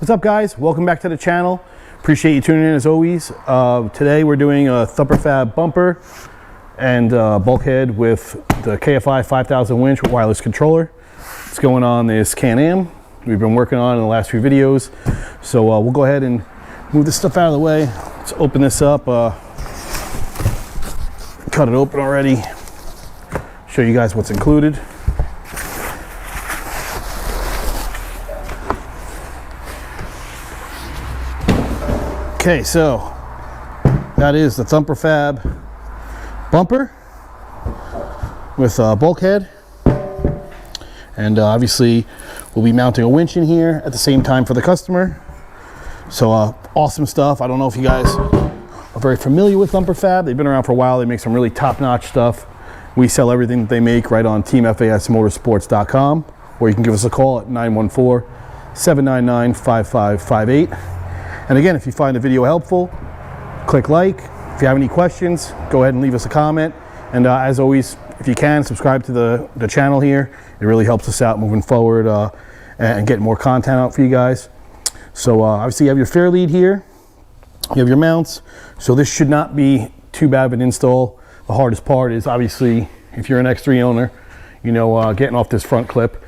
What's up, guys? Welcome back to the channel. Appreciate you tuning in as always. Today we're doing a ThumperFab bumper and bulkhead with the KFI 5000 winch with wireless controller. It's going on this Can-Am we've been working on in the last few videos. So we'll go ahead and move this stuff out of the way. Let's open this up. Cut it open already. Show you guys what's included. Okay, so that is the ThumperFab bumper with a bulkhead, and obviously we'll be mounting a winch in here at the same time for the customer. So awesome stuff. I don't know if you guys are very familiar with ThumperFab. They've been around for a while. They make some really top-notch stuff. We sell everything that they make right on teamfasmotorsports.com, or you can give us a call at 914-799-5558. And again, if you find the video helpful, click like. If you have any questions, go ahead and leave us a comment. And as always, if you can, subscribe to the channel here. It really helps us out moving forward and getting more content out for you guys. So obviously you have your fair lead here. You have your mounts. So this should not be too bad of an install. The hardest part is obviously, if you're an X3 owner, you know, getting off this front clip.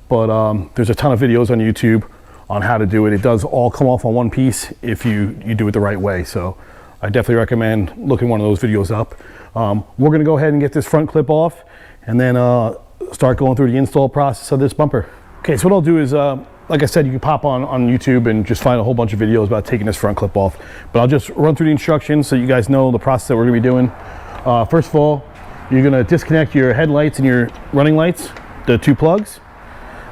But there's a ton of videos on YouTube on how to do it. It does all come off on one piece if you do it the right way. So I definitely recommend looking one of those videos up. We're gonna go ahead and get this front clip off and then start going through the install process of this bumper. Okay, so what I'll do is, like I said, you can pop on YouTube and just find a whole bunch of videos about taking this front clip off. But I'll just run through the instructions so you guys know the process that we're gonna be doing. First of all, you're gonna disconnect your headlights and your running lights, the two plugs.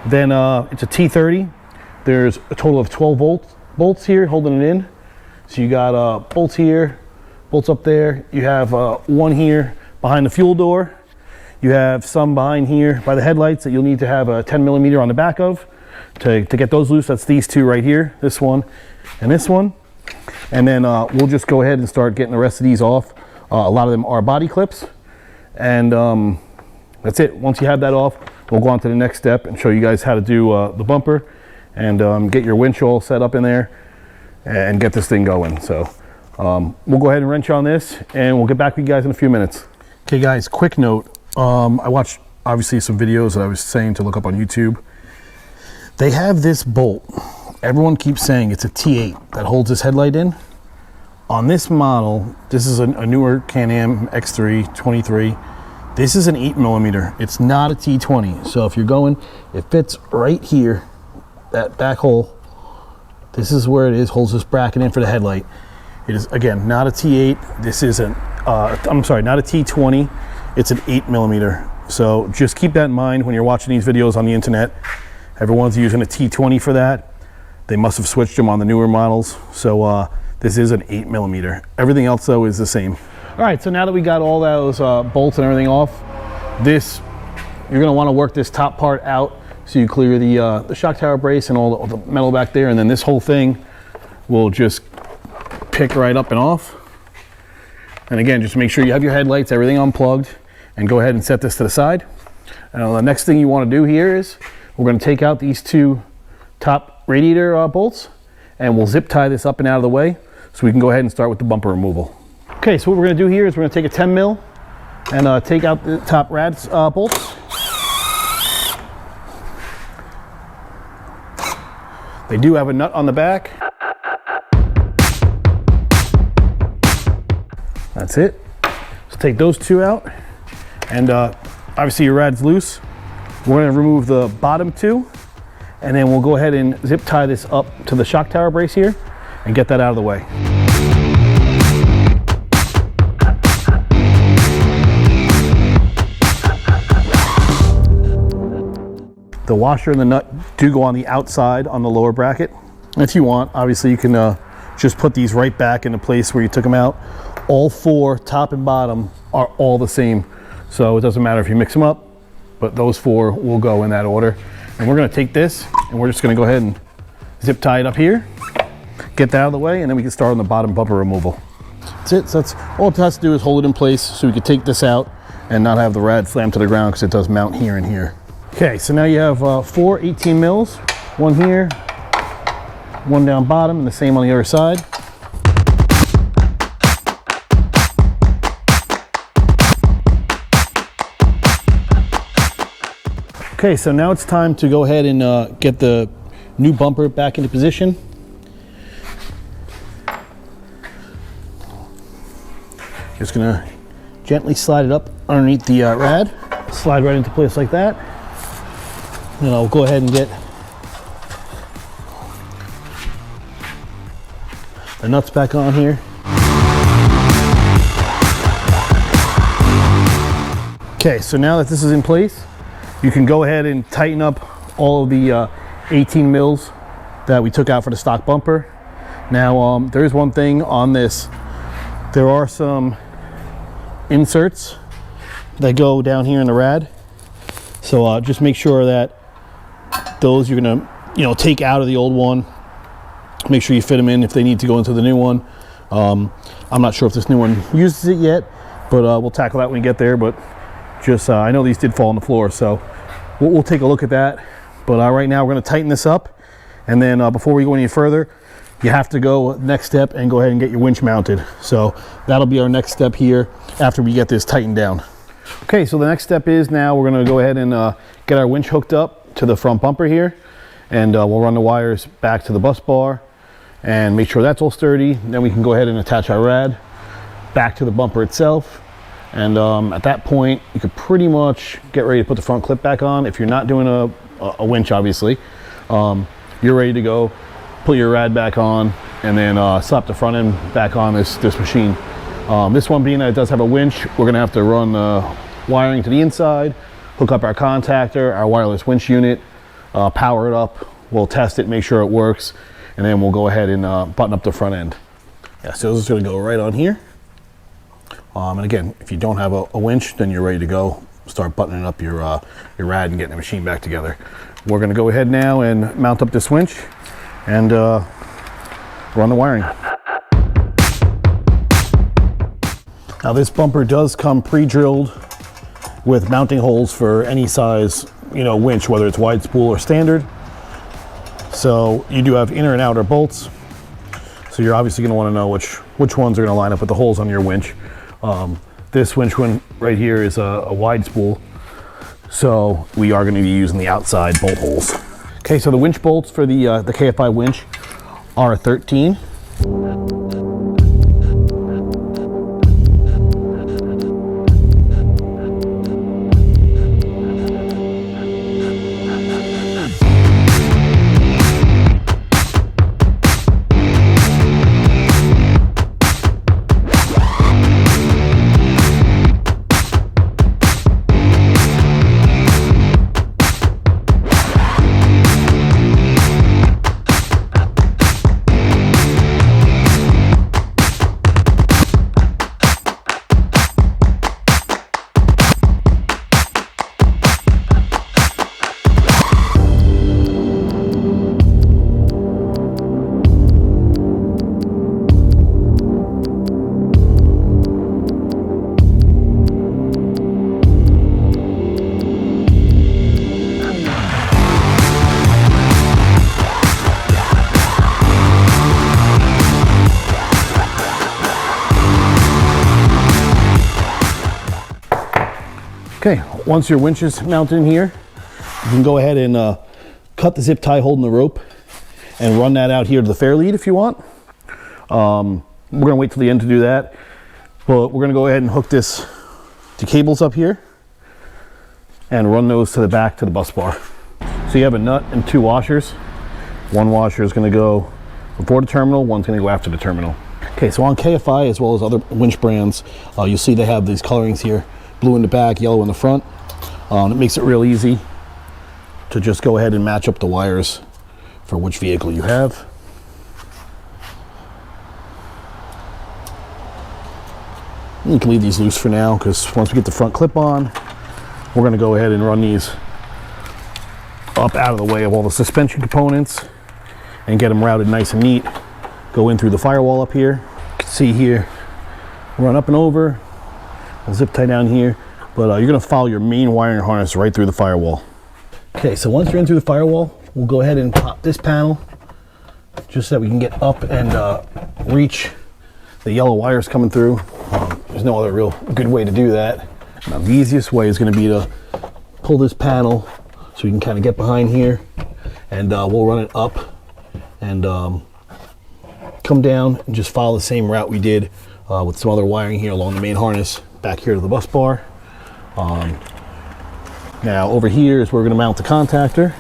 Then it's a T30. There's a total of 12 bolts here holding it in. So you got bolts here, bolts up there. You have one here behind the fuel door. You have some behind here by the headlights that you'll need to have a 10mm on the back of to get those loose. That's these two right here, this one and this one. And then we'll just go ahead and start getting the rest of these off. A lot of them are body clips. And that's it. Once you have that off, we'll go on to the next step and show you guys how to do the bumper and get your winch all set up in there and get this thing going. So we'll go ahead and wrench on this and we'll get back with you guys in a few minutes. Okay guys, quick note. I watched obviously some videos that I was saying to look up on YouTube. They have this bolt. Everyone keeps saying it's a T8 that holds this headlight in. On this model, this is a newer Can-Am X3 23. This is an 8mm. It's not a T20. So if you're going, it fits right here. That back hole, this is where it is, holds this bracket in for the headlight. It is, again, not a T8. This is an, I'm sorry, not a T20. It's an 8mm. So just keep that in mind when you're watching these videos on the internet. Everyone's using a T20 for that. They must have switched them on the newer models. So this is an 8mm. Everything else though is the same. All right, so now that we got all those bolts and everything off, you're gonna wanna work this top part out. So you clear the shock tower brace and all the metal back there, and then this whole thing will just pick right up and off. And again, just make sure you have your headlights, everything unplugged, and go ahead and set this to the side. Now the next thing you want to do here is we're going to take out these two top radiator bolts, and we'll zip tie this up and out of the way so we can go ahead and start with the bumper removal. Okay, so what we're going to do here is we're going to take a 10mm and take out the top rad bolts. They do have a nut on the back. That's it. So take those two out. And obviously your rad's loose. We're gonna remove the bottom two, and then we'll go ahead and zip tie this up to the shock tower brace here and get that out of the way. The washer and the nut do go on the outside on the lower bracket. If you want, obviously you can just put these right back into place where you took them out. All four, top and bottom, are all the same. So it doesn't matter if you mix them up, but those four will go in that order. And we're gonna take this and we're just gonna go ahead and zip tie it up here, get that out of the way, and then we can start on the bottom bumper removal. That's it. So that's all it has to do is hold it in place so we can take this out and not have the rad slam to the ground because it does mount here and here. Okay, so now you have 4 18 mils, one here, one down bottom and the same on the other side. Okay, so now it's time to go ahead and get the new bumper back into position. Just gonna gently slide it up underneath the rad. Slide right into place like that. Then I'll go ahead and get the nuts back on here. Okay, so now that this is in place, you can go ahead and tighten up all of the 18 mils that we took out for the stock bumper. Now, there is one thing on this. There are some inserts that go down here in the rad. So just make sure that those you're gonna, take out of the old one. Make sure you fit them in if they need to go into the new one. I'm not sure if this new one uses it yet, but we'll tackle that when we get there. But just, I know these did fall on the floor, so we'll take a look at that. But right now we're gonna tighten this up. And then before we go any further, you have to go next step and go ahead and get your winch mounted. So that'll be our next step here after we get this tightened down. Okay, so the next step is now we're gonna go ahead and get our winch hooked up to the front bumper here. And we'll run the wires back to the bus bar and make sure that's all sturdy. Then we can go ahead and attach our rad back to the bumper itself. And at that point, you could pretty much get ready to put the front clip back on. If you're not doing a winch, obviously, you're ready to go. Put your rad back on and then slap the front end back on this machine. This one being that it does have a winch, we're gonna have to run wiring to the inside, hook up our contactor, our wireless winch unit, power it up. We'll test it, make sure it works, and then we'll go ahead and button up the front end. Yeah, so this is gonna go right on here. And again, if you don't have a winch, then you're ready to go. Start buttoning up your rad and getting the machine back together. We're gonna go ahead now and mount up this winch and run the wiring. Now this bumper does come pre-drilled with mounting holes for any size, winch, whether it's wide spool or standard. So you do have inner and outer bolts. So you're obviously gonna wanna know which ones are gonna line up with the holes on your winch. This winch one right here is a wide spool. So we are gonna be using the outside bolt holes. Okay, so the winch bolts for the KFI winch are 13. Okay, once your winch is mounted in here, you can go ahead and cut the zip tie holding the rope and run that out here to the fair lead if you want. We're gonna wait till the end to do that, but we're gonna go ahead and hook the cables up here and run those to the back to the bus bar. So you have a nut and two washers. One washer is gonna go before the terminal, one's gonna go after the terminal. Okay, so on KFI as well as other winch brands, you'll see they have these colorings here. Blue in the back, yellow in the front. It makes it real easy to just go ahead and match up the wires for which vehicle you have. You can leave these loose for now because once we get the front clip on, we're going to go ahead and run these up out of the way of all the suspension components and get them routed nice and neat. Go in through the firewall up here. You can see here, run up and over. I'll zip tie down here, but you're gonna follow your main wiring harness right through the firewall. Okay, so once you're in through the firewall, we'll go ahead and pop this panel just so that we can get up and reach the yellow wires coming through. There's no other real good way to do that. Now, the easiest way is going to be to pull this panel so we can kind of get behind here, and we'll run it up and come down and just follow the same route we did with some other wiring here along the main harness back here to the bus bar. Now over here is where we're going to mount the contactor.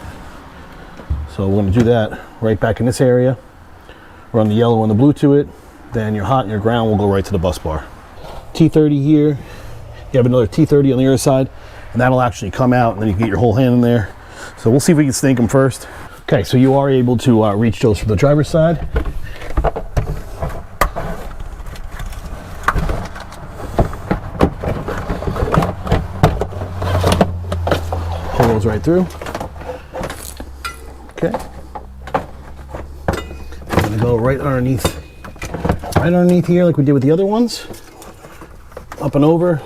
So we're going to do that right back in this area. Run the yellow and the blue to it. Then your hot and your ground will go right to the bus bar. T30 here. You have another T30 on the other side, and that'll actually come out, and then you can get your whole hand in there. So we'll see if we can snake them first. Okay, so you are able to reach those from the driver's side. Pull those right through. Okay. I'm gonna go right underneath here like we did with the other ones. Up and over,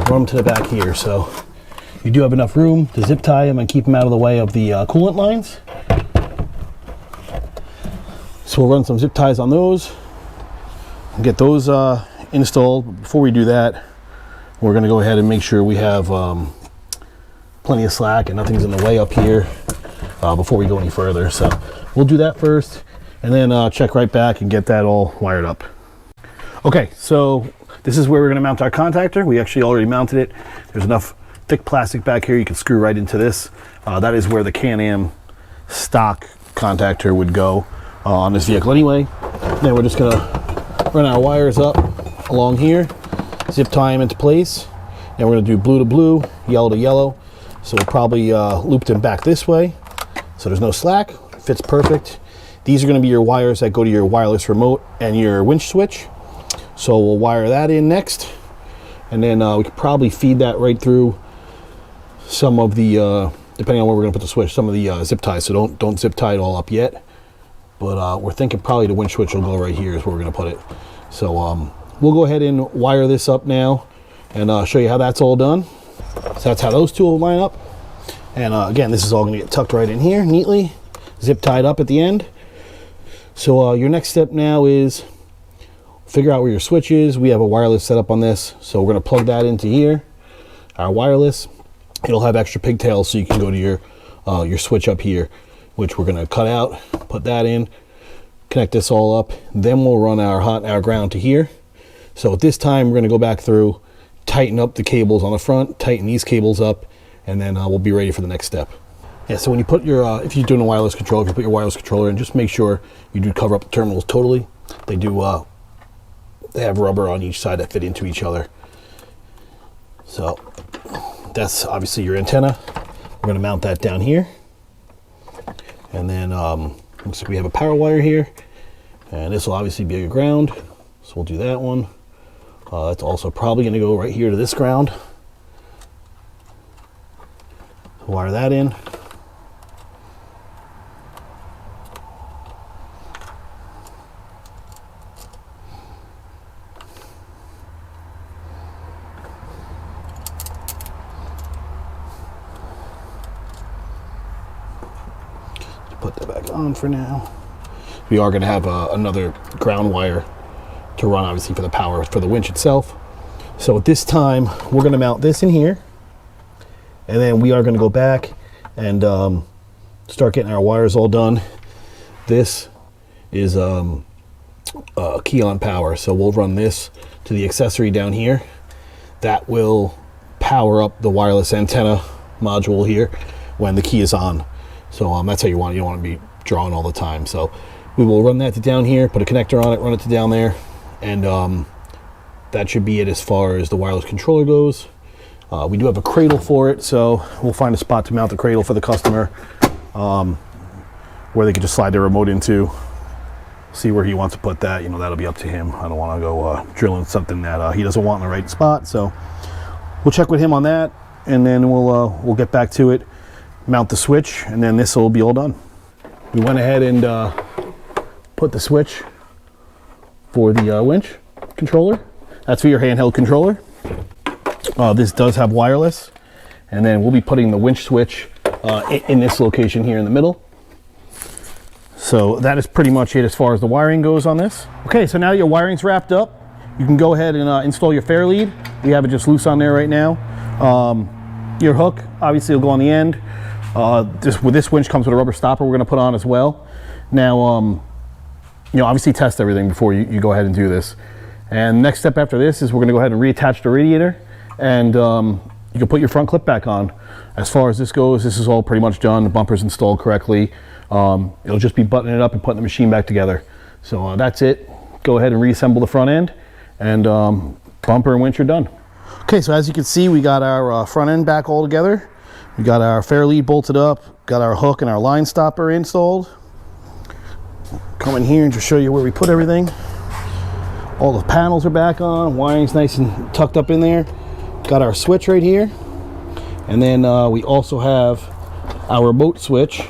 run them to the back here. So you do have enough room to zip tie them and keep them out of the way of the coolant lines. So we'll run some zip ties on those and get those installed. But before we do that, we're gonna go ahead and make sure we have plenty of slack and nothing's in the way up here before we go any further. So we'll do that first and then check right back and get that all wired up. Okay, so this is where we're going to mount our contactor. We actually already mounted it. There's enough thick plastic back here you can screw right into this. That is where the Can-Am stock contactor would go on this vehicle anyway. Then we're just going to run our wires up along here, zip tie them into place, and we're going to do blue to blue, yellow to yellow. So we'll probably loop them back this way so there's no slack. Fits perfect. These are going to be your wires that go to your wireless remote and your winch switch. So we'll wire that in next, and then we could probably feed that right through some of the, depending on where we're going to put the switch, some of the zip ties. So don't zip tie it all up yet, but we're thinking probably the winch switch will go right here is where we're going to put it. So we'll go ahead and wire this up now and show you how that's all done. So that's how those two will line up. And again, this is all going to get tucked right in here neatly, zip tied up at the end. So your next step now is figure out where your switch is. We have a wireless setup on this, so we're going to plug that into here, our wireless. It'll have extra pigtails so you can go to your switch up here, which we're going to cut out, put that in, connect this all up. Then we'll run our hot and our ground to here. So at this time, we're going to go back through, tighten up the cables on the front, tighten these cables up, and then we'll be ready for the next step. Yeah, so when you put your, if you're doing a wireless controller, if you put your wireless controller in, just make sure you do cover up the terminals totally. They do, they have rubber on each side that fit into each other. So that's obviously your antenna. We're going to mount that down here. And then looks like we have a power wire here. And this will obviously be your ground. So we'll do that one. That's also probably going to go right here to this ground. Wire that in. Put that back on for now. We are going to have another ground wire to run obviously for the power for the winch itself. So at this time we're going to mount this in here, and then we are going to go back and start getting our wires all done. This is key on power, so we'll run this to the accessory down here. That will power up the wireless antenna module here when the key is on. So that's how you want it. You don't want to be drawing all the time. So we will run that to down here, put a connector on it, run it to down there, and that should be it as far as the wireless controller goes. We do have a cradle for it, so we'll find a spot to mount the cradle for the customer where they can just slide their remote into. See where he wants to put that. You know, that'll be up to him. I don't want to go drilling something that he doesn't want in the right spot. So we'll check with him on that, and then we'll get back to it. Mount the switch, and then this will be all done. We went ahead and put the switch for the winch controller. That's for your handheld controller. This does have wireless, and then we'll be putting the winch switch in this location here in the middle. So that is pretty much it as far as the wiring goes on this. Okay, so now that your wiring's wrapped up, you can go ahead and install your fair lead. We have it just loose on there right now. Your hook obviously will go on the end. This winch comes with a rubber stopper we're going to put on as well. Now, you know, obviously test everything before you go ahead and do this. And next step after this is we're going to go ahead and reattach the radiator, and you can put your front clip back on. As far as this goes, this is all pretty much done. The bumper's installed correctly. It'll just be buttoning it up and putting the machine back together. So that's it. Go ahead and reassemble the front end, and bumper and winch are done. Okay, so as you can see, we got our front end back all together. We got our fair lead bolted up, got our hook and our line stopper installed. Come in here and just show you where we put everything. All the panels are back on, wiring's nice and tucked up in there. Got our switch right here. And then we also have our remote switch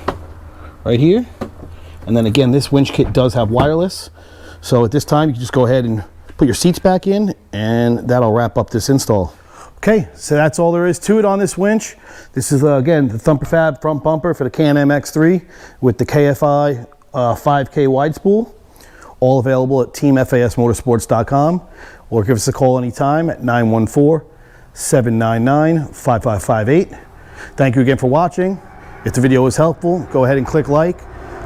right here. And then again, this winch kit does have wireless. So at this time, you can just go ahead and put your seats back in, and that'll wrap up this install. Okay, so that's all there is to it on this winch. This is, again, the ThumperFab front bumper for the Can-Am X3 with the KFI 5K wide spool. All available at teamfasmotorsports.com, or give us a call anytime at 914-799-5558. Thank you again for watching. If the video was helpful, go ahead and click like.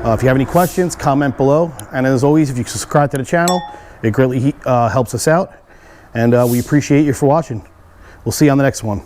If you have any questions, comment below. And as always, if you subscribe to the channel, it greatly helps us out. And we appreciate you for watching. We'll see you on the next one.